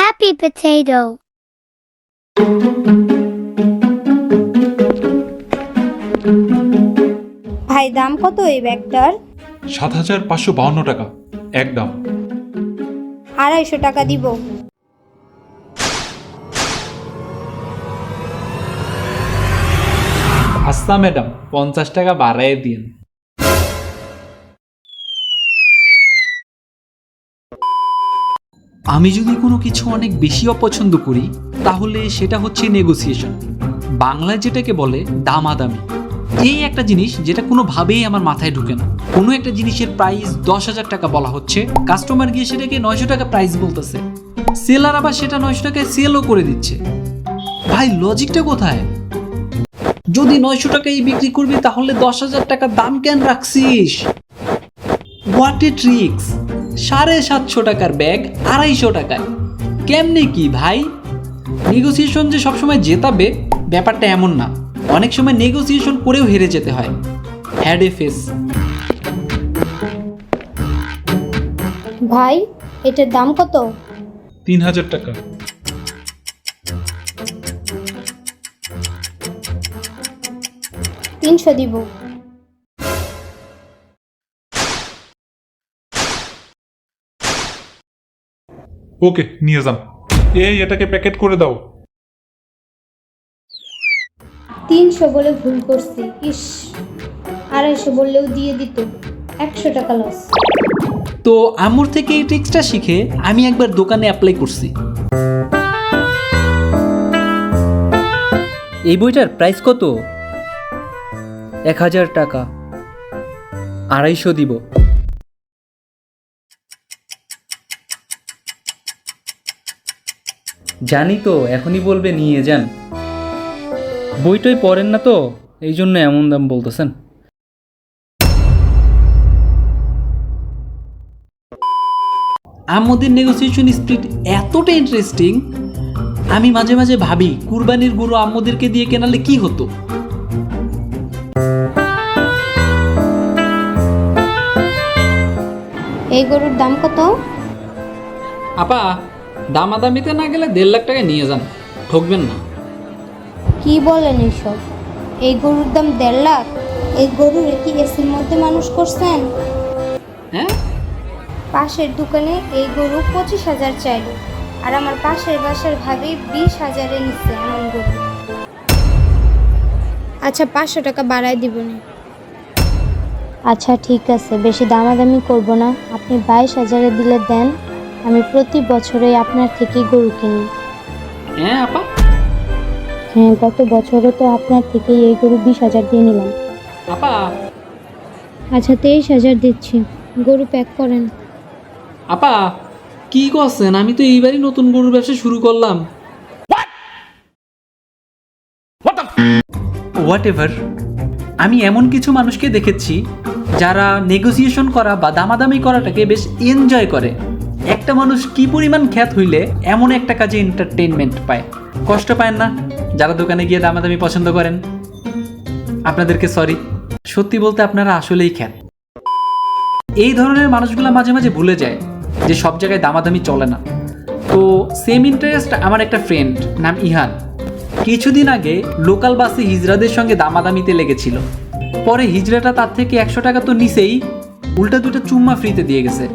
Happy potato. ভাই দাম কত এই ব্যাগটার? ৭,৫৫২ টাকা একদম। ২৫০ টাকা দিব। আচ্ছা ম্যাডাম, ৫০ টাকা বাড়ায় দিন। আমি যদি কোনো কিছু অনেক বেশি অপছন্দ করি তাহলে সেটা হচ্ছে নেগোসিয়েশন, বাংলায় যেটাকে বলে দামাদামি। এই একটা জিনিস যেটা কোনোভাবেই আমার মাথায় ঢুকে না। কোনো একটা জিনিসের প্রাইস ১০,০০০ টাকা বলা হচ্ছে, কাস্টমার গিয়ে সেটাকে ৯০০ টাকা প্রাইস বলতেছে, সেলার আবার সেটা ৯০০ টাকায় সেলও করে দিচ্ছে। ভাই লজিকটা কোথায়? যদি ৯০০ টাকায় বিক্রি করবি তাহলে ১০,০০০ টাকা দাম কেন রাখছিস? What a tricks! ৭৫০ টাকার ব্যাগ ২৫০ টাকায়, কেমনে কি ভাই? নেগোসিয়েশন যে সবসময় জেতাবে ব্যাপারটা এমন না, অনেক সময় নেগোসিয়েশন করেও হেরে যেতে হয়। Had a face. ভাই এটার দাম কত? ৩,০০০ টাকা। তিনশো দিব। ওকে, নিয়ে যান। এটাকে প্যাকেট করে দাও। ৩০০ বলে ভুল করছি, ইস ২৫০ বললেও দিয়ে দিত। ১০০ টাকা লস। তো আমুর থেকে এই ট্রিক্সটা শিখে আমি একবার দোকানে অ্যাপ্লাই করছি। এই বইটার প্রাইস কত? ১,০০০ টাকা। ২৫০ দিব। জানি তো এখনই বলবে নিয়ে যান, বইটই পড়েন না তো এই জন্য এমন দাম বলতেছেন। আমাদের নেগোসিয়েশন স্পিরিট এতটা ইন্টারেস্টিং, আমি মাঝে মাঝে ভাবি কুরবানির গরু আম্মুদেরকে দিয়ে কেনালে কি হতো। এই গরুর দাম কত? আপা, দামাদামিতে না গেলে ১.৫ লাখ টাকা নিয়ে যান, ঠকবেন না। কি বলেন এইসব? এই গরুর দাম ১.৫ লাখ? এই গরুর কি এসির মধ্যে মানুষ করছেন? হ্যাঁ, পাশের দোকানে এই গরু ২৫,০০০ চাইল, আর আমার পাশের বাসার ভাবি ২০,০০০-এ নিচ্ছে এমন গরু। আচ্ছা ৫০০ টাকা বাড়ায় দিব না। আচ্ছা ঠিক আছে, বেশি দামাদামি করব না। আপনি ২২,০০০-এ দিলে দেন, আমি প্রতি বছরে আপনার থেকেই গরু কিনি। হ্যাঁ আপা। হ্যাঁ, গত বছরও তো আপনার থেকেই এই গরু ২০,০০০ দিয়ে নিলাম। আপা। আচ্ছা ২৩,০০০ দিচ্ছি, গরু প্যাক করেন। আপা কি করছেন? আমি তো এইবারই নতুন গরুর ব্যবসা শুরু করলাম। হোয়াট এভার, আমি এমন কিছু মানুষকে দেখেছি যারা নেগোসিয়েশন করা বা দামাদামি করাটাকে বেশ এনজয় করে। একটা মানুষ কি পরিমাণ খ্যাত হইলে এমন একটা কাজে এন্টারটেইনমেন্ট পায়। কষ্ট পায় না যারা দোকানে গিয়ে দামাদামি পছন্দ করেন? আপনাদেরকে সরি, সত্যি বলতে আপনারা আসলেই খ্যাত। এই ধরনের মানুষগুলো মাঝে মাঝে ভুলে যায় যে সব জায়গায় দামাদামি চলে না। তো সেম ইন্টারেস্ট আমার একটা ফ্রেন্ড নাম ইহান, কিছুদিন আগে লোকাল বাসে হিজড়াদের সঙ্গে দামাদামিতে লেগেছিল। পরে হিজড়াটা তার থেকে ১০০ টাকা তো নিছেই, উল্টা ২টা চুম্মা ফ্রিতে দিয়ে গেছে।